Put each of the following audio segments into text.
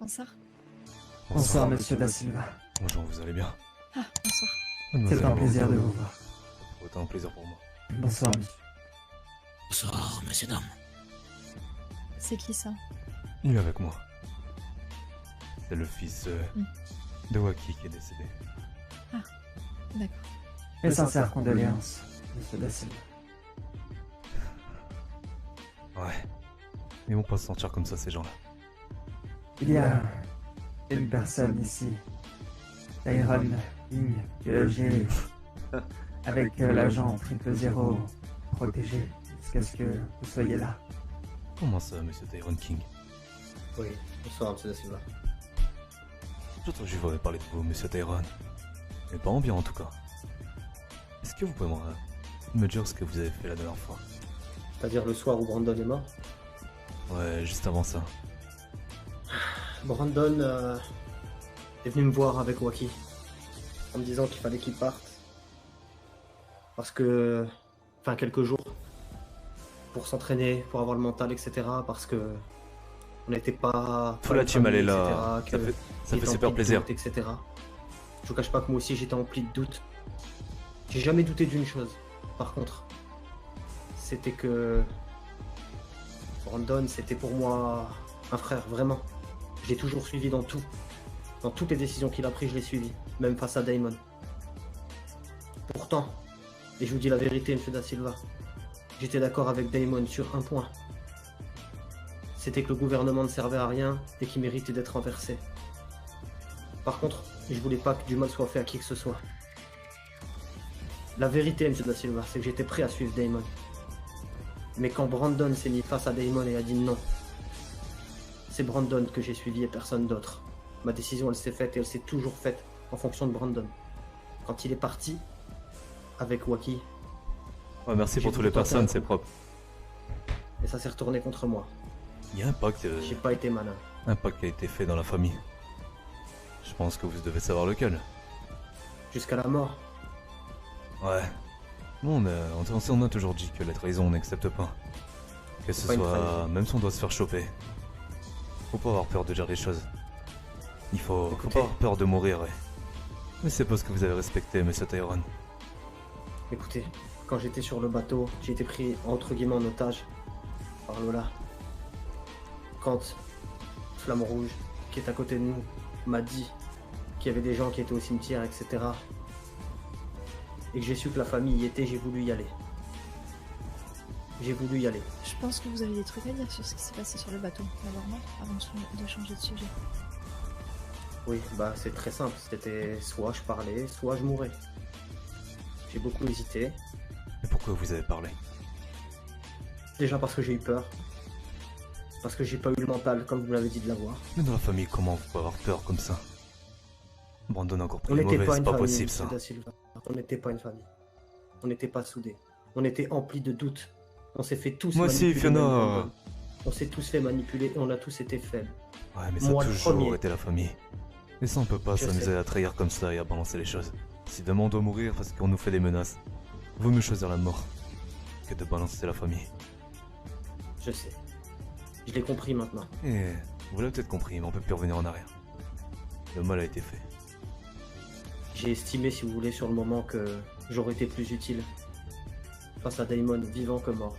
Bonsoir. Bonsoir, monsieur Da Silva. Bonjour, vous allez bien? Ah, bonsoir. C'est un plaisir de vous voir. Autant un plaisir pour moi. Bonsoir, monsieur. Bonsoir, monsieur Dame. C'est qui ça? Il est avec moi. C'est le fils de Waki qui est décédé. Ah, d'accord. Mes sincères condoléances, monsieur Da Silva. Ouais. Ils vont pas se sentir comme ça, ces gens-là. Il y a une personne ici, Tyron King, que j'ai, avec l'agent 000 protégé, jusqu'à ce que vous soyez là. Comment ça, monsieur Tyron King? Oui, bonsoir, monsieur Da Silva. Je voudrais parler de vous, monsieur Tyron. Mais pas en bien, en tout cas. Est-ce que vous pouvez me dire ce que vous avez fait la dernière fois? C'est-à-dire le soir où Brandon est mort? Ouais, juste avant ça. Brandon est venu me voir avec Waki en me disant qu'il fallait qu'il parte parce que, enfin, quelques jours pour s'entraîner, pour avoir le mental, etc. Parce que on n'était pas. Toute la team elle est là. Ça fait super plaisir. Doute, etc. Je vous cache pas que moi aussi j'étais empli de doutes. J'ai jamais douté d'une chose. Par contre, c'était que Brandon, c'était pour moi un frère, vraiment. Je l'ai toujours suivi dans tout. Dans toutes les décisions qu'il a prises, je l'ai suivi. Même face à Damon. Pourtant, et je vous dis la vérité, monsieur Da Silva, j'étais d'accord avec Damon sur un point. C'était que le gouvernement ne servait à rien et qu'il méritait d'être renversé. Par contre, je voulais pas que du mal soit fait à qui que ce soit. La vérité, monsieur Da Silva, c'est que j'étais prêt à suivre Damon. Mais quand Brandon s'est mis face à Damon et a dit non, c'est Brandon que j'ai suivi et personne d'autre. Ma décision, elle s'est faite et elle s'est toujours faite en fonction de Brandon. Quand il est parti, avec Waki... Ouais, merci pour toutes les personnes, c'est propre. Et ça s'est retourné contre moi. Il y a un pacte... J'ai pas été malin. Un pacte qui a été fait dans la famille. Je pense que vous devez savoir lequel. Jusqu'à la mort. Ouais. Nous, on a toujours dit que la trahison, on n'accepte pas. Que ce soit... Même si on doit se faire choper. Faut pas avoir peur de dire les choses. Faut pas avoir peur de mourir, ouais. Mais c'est pas ce que vous avez respecté, monsieur Tyron. Écoutez, quand j'étais sur le bateau, j'ai été pris entre guillemets en otage par Lola. Quand Flamme Rouge, qui est à côté de nous, m'a dit qu'il y avait des gens qui étaient au cimetière, etc. Et que j'ai su que la famille y était, j'ai voulu y aller. J'ai voulu y aller. Je pense que vous avez des trucs à dire sur ce qui s'est passé sur le bateau, d'abord non, avant de changer de sujet. Oui, bah c'est très simple, c'était soit je parlais, soit je mourais. J'ai beaucoup hésité. Mais pourquoi vous avez parlé? Déjà parce que j'ai eu peur. Parce que j'ai pas eu le mental, comme vous l'avez dit, de l'avoir. Mais dans la famille, comment vous pouvez avoir peur comme ça? Brandon a encore pris On les n'était mauvais, pas c'est une pas famille, possible ça. Da Silva. On n'était pas une famille. On n'était pas soudés. On était emplis de doutes. On s'est fait tous Moi manipuler. aussi, Fiona. On s'est tous fait manipuler et on a tous été faibles. Ouais, mais ça Moi, a le toujours premier. été la famille. Et ça, on peut pas Je s'amuser sais. à trahir comme ça et à balancer les choses. Si demain on doit mourir parce qu'on nous fait des menaces, vaut mieux choisir la mort que de balancer la famille. Je sais. Je l'ai compris maintenant. Et vous l'avez peut-être compris, mais on peut plus revenir en arrière. Le mal a été fait. J'ai estimé, si vous voulez, sur le moment que j'aurais été plus utile face à Damon, vivant que mort.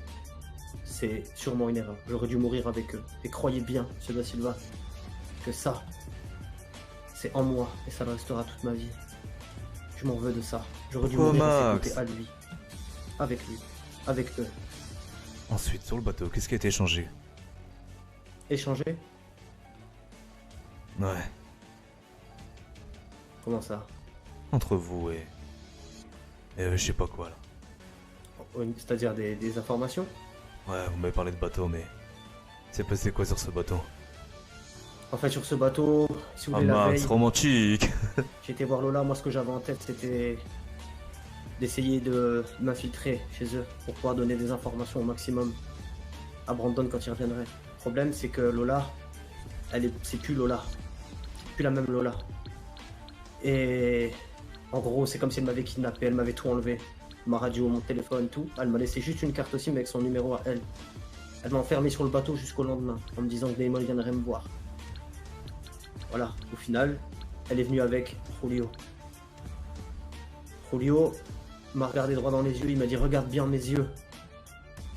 C'est sûrement une erreur. J'aurais dû mourir avec eux. Et croyez bien, monsieur Da Silva, que ça, c'est en moi et ça le restera toute ma vie. Je m'en veux de ça. J'aurais dû Pourquoi, mourir à ses Max? côtés, à lui. Avec lui. Avec eux. Ensuite, sur le bateau, qu'est-ce qui a été échangé? Échanger? Ouais, Comment ça? entre vous et je sais pas quoi là. C'est-à-dire des informations? Ouais, vous m'avez parlé de bateau, mais c'est passé quoi sur ce bateau? En fait, sur ce bateau, si vous Ah voulez, la mince, veille, romantique. j'ai été voir Lola. Moi, ce que j'avais en tête, c'était d'essayer de m'infiltrer chez eux pour pouvoir donner des informations au maximum à Brandon quand il reviendrait. Le problème, c'est que Lola, c'est plus Lola. C'est plus la même Lola. Et en gros, c'est comme si elle m'avait kidnappé, elle m'avait tout enlevé. Ma radio, mon téléphone, tout. Elle m'a laissé juste une carte SIM avec son numéro à elle. Elle m'a enfermé sur le bateau jusqu'au lendemain, en me disant que Damon viendrait me voir. voilà, au final, elle est venue avec Julio. Julio m'a regardé droit dans les yeux, il m'a dit regarde bien mes yeux.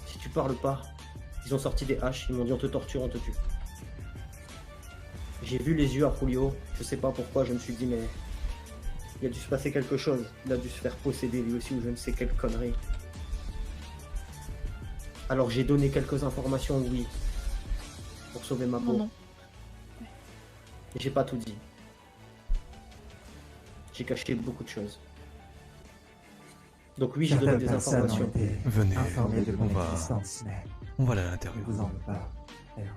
Si tu parles pas, ils ont sorti des haches, ils m'ont dit on te torture, on te tue. J'ai vu les yeux à Julio, je sais pas pourquoi, je me suis dit mais il a dû se passer quelque chose, il a dû se faire posséder lui aussi ou je ne sais quelle connerie. Alors j'ai donné quelques informations, oui, pour sauver ma peau. Non, non. Mais j'ai pas tout dit. J'ai caché beaucoup de choses. Donc oui, j'ai donné Certaines des personnes ont informations. été Venez, informées de on mon va, existence, mais on va aller à je l'intérieur. vous en veux pas. D'ailleurs.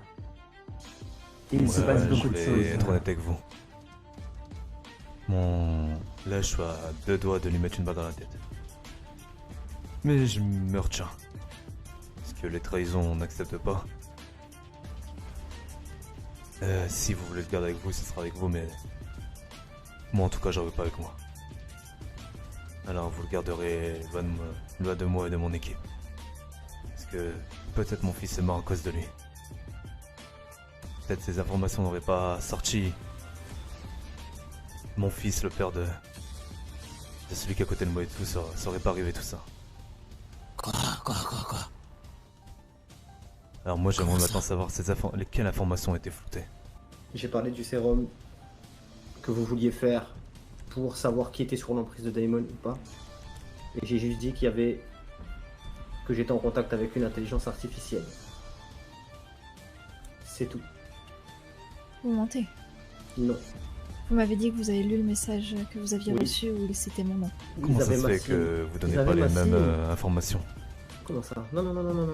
Il se passe Je beaucoup de vais choses. être honnête avec vous. Là, je suis à 2 doigts de lui mettre une balle dans la tête. Mais je me retiens. Parce que les trahisons, on n'accepte pas. Si vous voulez le garder avec vous, ce sera avec vous, mais... Moi, en tout cas, j'en veux pas avec moi. Alors, vous le garderez loin de moi et de mon équipe. Parce que peut-être mon fils est mort à cause de lui. Peut-être ces informations n'auraient pas sorti. Mon fils, le père de celui qui est à côté de moi et tout, ça aurait pas arrivé tout ça. Quoi? Alors moi j'aimerais Comment maintenant ça savoir quelles informations ont été floutées. J'ai parlé du sérum que vous vouliez faire pour savoir qui était sur l'emprise de Daemon ou pas. Et j'ai juste dit qu'il y avait... que j'étais en contact avec une intelligence artificielle. C'est tout. Vous mentez. Non. Vous m'avez dit que vous avez lu le message que vous aviez Oui. reçu où c'était mon nom. Comment ça avaient se ma fait SIM. que vous donnez Ils pas avaient les ma mêmes SIM. informations? Comment ça? Non.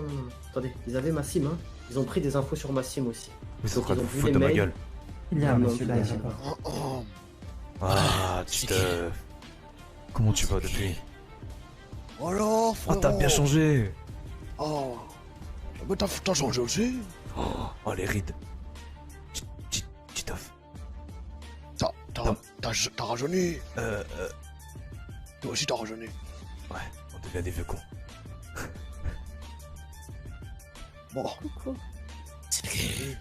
Attendez, ils avaient ma SIM, hein. Ils ont pris des infos sur ma SIM aussi. Vous êtes en Donc, train de ils ont vous vu foutre les de ma mails. gueule. Il y a un Non, monsieur là, t'imagines d'accord. pas. Ah, c'est putain. Comment tu vas depuis? Alors, Ah, frérot. t'as bien changé. Oh. Mais t'as changé aussi. Oh, les rides. Titoff. T'as rajeuni. Toi aussi t'as rajeuni. Ouais, on devient des vieux cons. Bon, Coucou. c'est qui?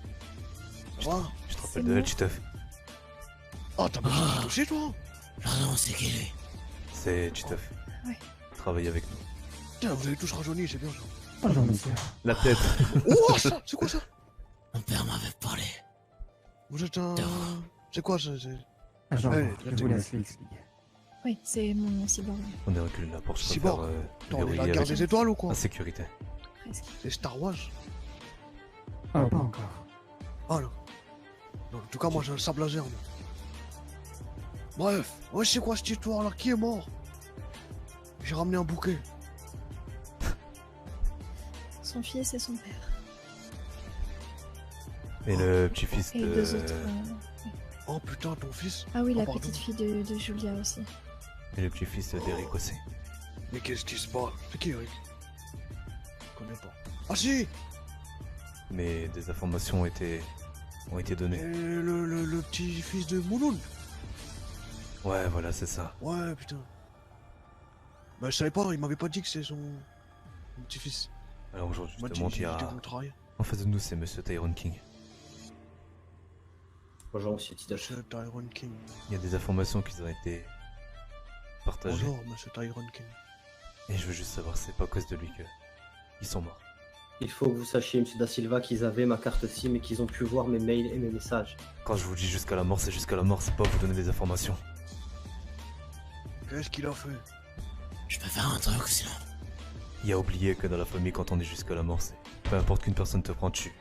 Ça va? Je te C'est rappelle de moi. elle, Titoff. Ah, t'as besoin de toucher, toi? Non, c'est qui lui? C'est Titoff. Ouais. Travaille avec nous. Tiens, vous avez tous rajeuni, c'est bien ça. Bonjour monsieur. La tête. Oh, ça, c'est quoi ça? Mon père m'avait parlé. Vous êtes un... C'est quoi ça? Agent, Hey, je vous laisse lui expliquer. Oui, c'est mon cyborg, On est reculé là pour que je Cyborg. préfère Attends, on est verrouiller la guerre avec des étoiles ou quoi? la sécurité. presque. C'est Star Wars? Oh, pas encore. Ah non. Non, en tout cas, moi j'ai un sable laser. moi. Bref, ouais, c'est quoi cette histoire là? Qui est mort? J'ai ramené un bouquet. Son fils et son père. Et le petit-fils Et de... deux autres. Oh putain, ton fils? Ah oui, Oh, la pardon. petite fille de Julia aussi. Et le petit-fils d'Eric aussi. Mais qu'est-ce qui se passe? C'est qui, Eric? Je connais pas. Ah si! Mais des informations ont été données. Le petit-fils de Mouloun. Ouais, voilà, c'est ça. Ouais, putain. Bah, je savais pas, il m'avait pas dit que c'est son petit-fils. Alors aujourd'hui, Il m'a je dit te montre, il y qu'il était a... au travail. En face de nous, c'est Monsieur Tyrone King. Bonjour, monsieur Titoff. Monsieur Tyrone King. Il y a des informations qui ont été partagées. Bonjour, monsieur Tyrone King. Et je veux juste savoir, c'est pas à cause de lui que... Ils sont morts. Il faut que vous sachiez, monsieur Da Silva, qu'ils avaient ma carte SIM et qu'ils ont pu voir mes mails et mes messages. Quand je vous dis jusqu'à la mort, c'est jusqu'à la mort, c'est pas vous donner des informations. Qu'est-ce qu'il a fait? Je peux faire un truc sinon. Il a oublié que dans la famille, quand on est jusqu'à la mort, c'est... Peu importe qu'une personne te prend, tu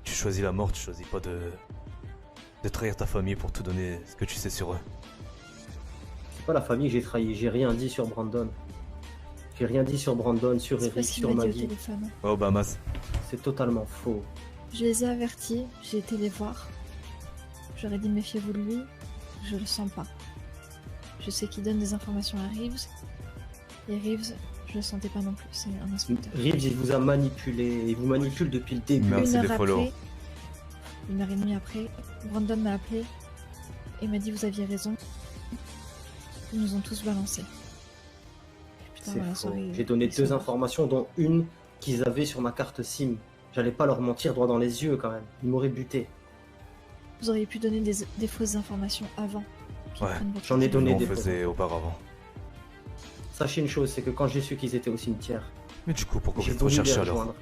choisis la mort, tu choisis pas de trahir ta famille pour te donner ce que tu sais sur eux. C'est pas la famille que j'ai trahi, j'ai rien dit sur Brandon. J'ai rien dit sur Brandon, sur C'est pas Eric, ce qu'il sur m'a dit au Maggie. téléphone. Oh, Bahamas. C'est totalement faux. Je les ai avertis, j'ai été les voir. J'aurais dit méfiez-vous de lui, je le sens pas. Je sais qu'il donne des informations à Reeves. Et Reeves, je le sentais pas non plus, c'est un inspecteur. Reeves, il vous a manipulé, il vous manipule depuis le début. Merci Une heure les follow. après, 1h30 après, Brandon m'a appelé et m'a dit vous aviez raison. Ils nous ont tous balancés. Putain, C'est voilà, faux. sorry, J'ai donné ils sont deux morts. informations, dont une qu'ils avaient sur ma carte SIM. J'allais pas leur mentir droit dans les yeux quand même. Ils m'auraient buté. Vous auriez pu donner des fausses informations avant. qu'ils Ouais, prennent votre j'en ai donné on des faisait auparavant. Sachez une chose, c'est que quand j'ai su qu'ils étaient au cimetière, Mais du coup, pourquoi vous j'ai êtes voulu les recherché alors? rejoindre.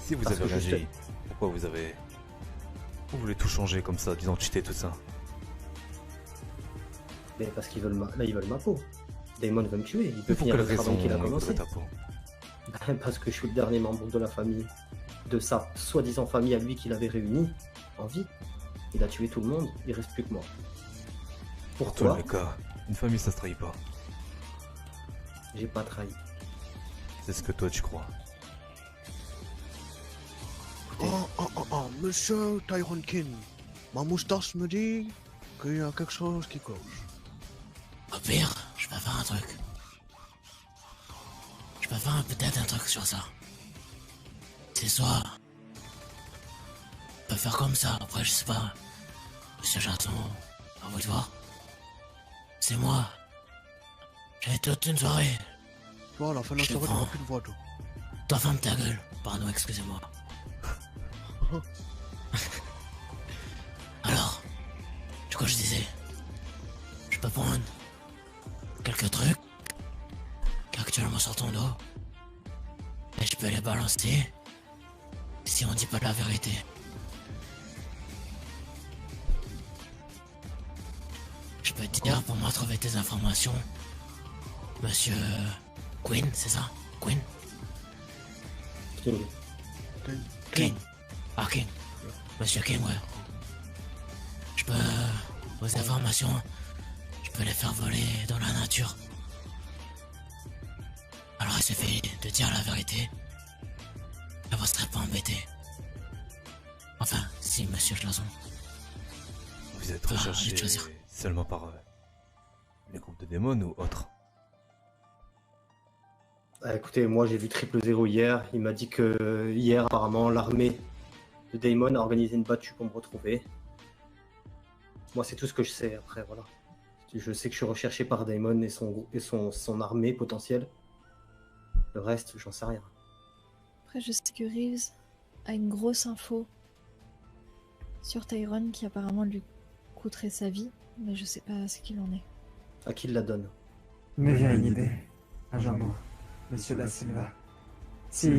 Si vous Parce avez que réagi, juste- pourquoi vous avez... Vous voulez tout changer comme ça, d'identité, tout ça? Mais parce qu'ils veulent là, ils veulent ma peau. Damon veut me tuer, il Mais peut pour finir quelle le travail raison qu'il a il commencé. voudrait ta peau? Parce que je suis le dernier membre de la famille, de sa soi-disant famille à lui qu'il avait réunie en vie. Il a tué tout le monde, il reste plus que moi. Pour tous Pourquoi les cas, une famille ça se trahit pas. J'ai pas trahi. C'est ce que toi tu crois. Oh, monsieur Tyron King, ma moustache me dit qu'il y a quelque chose qui cloche. Au pire, je peux faire un truc. Je peux faire peut-être un truc sur ça. C'est soit... On peut faire comme ça, après je sais pas. Monsieur Jason, à vous de voir. C'est moi. J'ai toute une soirée. Toi, à la fin de la Je soirée, prends. t'auras plus de voix, toi. Toi ferme ta gueule. Pardon, excusez-moi. Alors, de quoi je disais? Je peux prendre quelques trucs qui actuellement sur ton dos et je peux les balancer si on dit pas la vérité. Je peux te dire pour moi trouver tes informations, Monsieur Quinn, c'est ça? Quinn? King. King. Ah, King. Monsieur King, ouais. Je peux... Vos informations, je peux les faire voler dans la nature. Alors il suffit de dire la vérité. Et vous serez pas embêté. Enfin, si, monsieur Jason. Vous êtes Ah, recherché j'ai de choisir. seulement par les groupes de démons ou autres? Ah, écoutez, moi j'ai vu Triple Zéro hier. Il m'a dit que hier, apparemment, l'armée de Damon a organisé une battue pour me retrouver. Moi, c'est tout ce que je sais. Après, voilà. Je sais que je suis recherché par Damon et son armée potentielle. Le reste, j'en sais rien. Après, je sais que Reeves a une grosse info sur Tyrone qui apparemment lui coûterait sa vie, mais je sais pas ce qu'il en est. À qui il la donne? Il me vient une idée, agent Moore, monsieur Da Silva. Si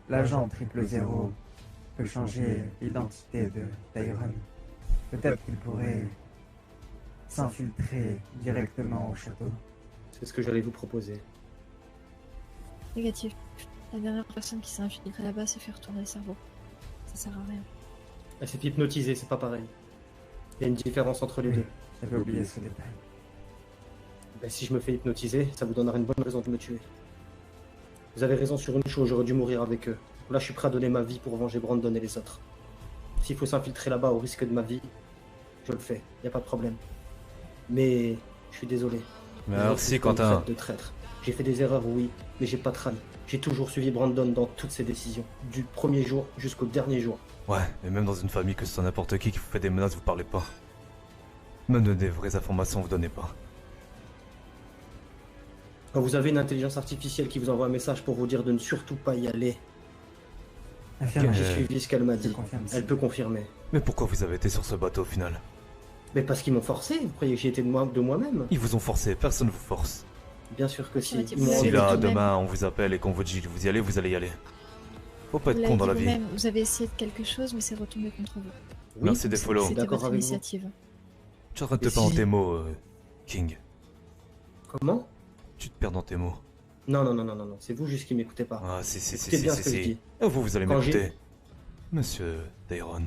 l'agent 000 peut changer l'identité de Tyrone, peut-être qu'il pourrait s'infiltrer directement au château. C'est ce que j'allais vous proposer. Négatif. La dernière personne qui s'est infiltrée là-bas s'est fait retourner le cerveau. Ça sert à rien. Elle s'est hypnotisée, c'est pas pareil. Il y a une différence entre les deux. J'avais oublié ce détail. Ben, si je me fais hypnotiser, ça vous donnera une bonne raison de me tuer. Vous avez raison sur une chose, j'aurais dû mourir avec eux. Là, je suis prêt à donner ma vie pour venger Brandon et les autres. S'il faut s'infiltrer là-bas au risque de ma vie, je le fais, y a pas de problème. Mais je suis désolé. Mais Les alors autres, si, ils font Quentin, une traite de traître. J'ai fait des erreurs, oui, mais j'ai pas trahi. J'ai toujours suivi Brandon dans toutes ses décisions, du premier jour jusqu'au dernier jour. ouais, et même dans une famille que ce soit n'importe qui vous fait des menaces, vous parlez pas. Même de des vraies informations, vous donnez pas. Quand vous avez une intelligence artificielle qui vous envoie un message pour vous dire de ne surtout pas y aller, Affirme, j'ai suivi ce qu'elle m'a je dit. confirme. Elle peut confirmer. Mais pourquoi vous avez été sur ce bateau au final? Mais parce qu'ils m'ont forcé, vous croyez que j'ai été de moi-même? Ils vous ont forcé, personne vous force. Bien sûr que si. Ouais, Ils m'ont Vous Si l'avez là, tout de demain, on vous appelle et qu'on vous dit vous y allez, vous allez y aller. Faut pas être con dans la vie. Vous-même, vous avez essayé de quelque chose, mais c'est retombé contre vous. Oui, Merci des follow. C'était D'accord votre avec vous. initiative. Tu es en train de te Et perdre dans si- tes mots, King. Comment? Tu te perds dans tes mots. Non, c'est vous juste qui m'écoutez pas. Ah, si, Écoutez bien ce que je dis. Et vous allez Quand m'écouter. Monsieur Dayron,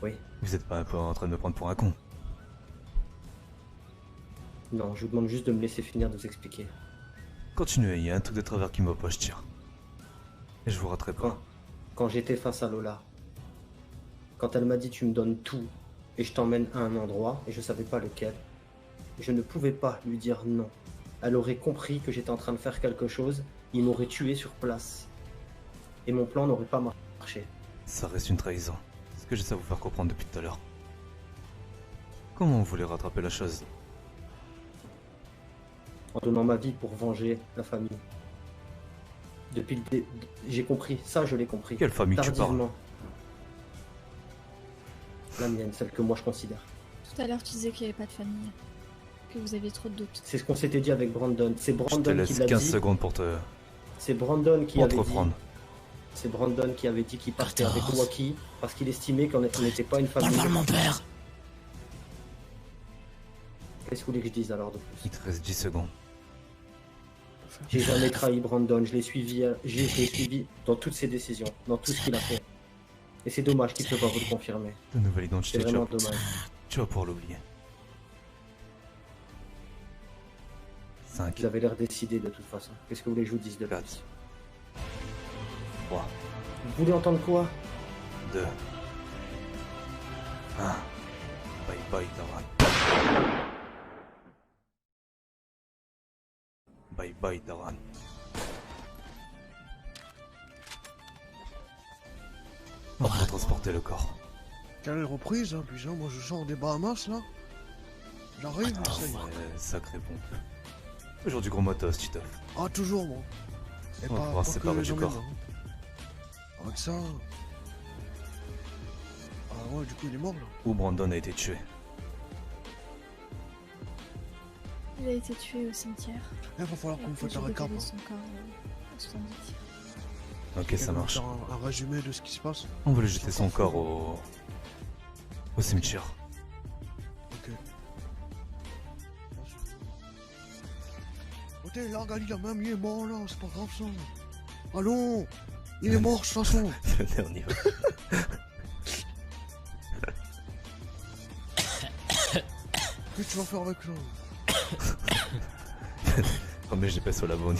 Oui. vous êtes pas un peu en train de me prendre pour un con? Non, je vous demande juste de me laisser finir de vous expliquer. Continuez, il y a un truc de travers qui me va pas, je tire. Et je vous raterai pas. Quand j'étais face à Lola, quand elle m'a dit tu me donnes tout et je t'emmène à un endroit et je savais pas lequel, je ne pouvais pas lui dire non. Elle aurait compris que j'étais en train de faire quelque chose, il m'aurait tué sur place. Et mon plan n'aurait pas marché. Ça reste une trahison. C'est ce que j'essaie de vous faire comprendre depuis tout à l'heure. Comment vous voulez rattraper la chose? En donnant ma vie pour venger la famille. J'ai compris, ça je l'ai compris. Quelle famille tu parles? Tardivement. La mienne, celle que moi je considère. Tout à l'heure, tu disais qu'il n'y avait pas de famille. Que vous aviez trop de doutes. C'est ce qu'on s'était dit avec Brandon. C'est Je te Brandon qui laisse l'a 15 dit. secondes pour te C'est Brandon qui avait dit. reprendre. C'est Brandon qui avait dit qu'il partait 14. avec Waki parce qu'il estimait qu'on n'était pas une Parle famille. pas de mon père. Qu'est-ce que vous voulez que je dise alors de plus? Il te reste 10 secondes. J'ai jamais trahi Brandon, je l'ai suivi, je l'ai suivi dans toutes ses décisions, dans tout ce qu'il a fait. Et c'est dommage qu'il ne peut pas vous le confirmer. Ta nouvelle C'est identité, vraiment dommage. tu vas pouvoir l'oublier. 5, Vous avez l'air décidé de toute façon. Qu'est-ce que vous voulez que je vous dise de 4, plus? 3, Vous voulez entendre quoi? 2, 1. Bye bye, Daran. Bye bye, Daran. On va transporter le corps. Quelle reprise, hein, putain, moi je sors des Bahamas là. J'arrive, Ah ça y est. ouais, sacré pompe. Toujours du gros motos, Titeuf. Ah, toujours, moi. Et On va pouvoir que séparer les du gens corps. maintenant. Avec ça. Ah ouais, du coup, il est mort là. Où Brandon a été tué. Il a été tué au cimetière. Il va falloir qu'on me Après, fasse un j'ai récap. découvert Hein. son corps au 70. Ok, Et ça on va marche. faire un résumé de ce qui se passe. On voulait jeter son corps au cimetière. Ok. Ok, là, Gali, la même, il est mort là, c'est pas grave ça. Allons, il est mort de toute façon. Le dernier. Qu'est-ce que tu vas faire avec ça? Oh mais j'ai pas sur la bonne.